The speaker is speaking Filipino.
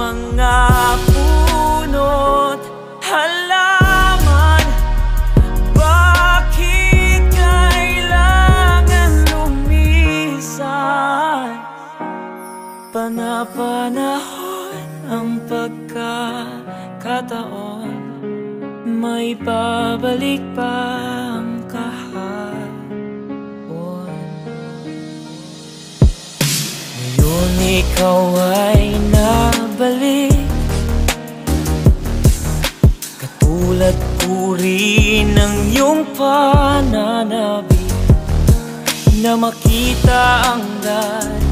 mga puno't halaman. Bakit kailangan lumisan? Panapanahon ang pagkakataon, may babalik pa ang kahapon. Ngayon ikaw ay nabalik, katulad ko rin ng iyong pananabik, na makita ang lahat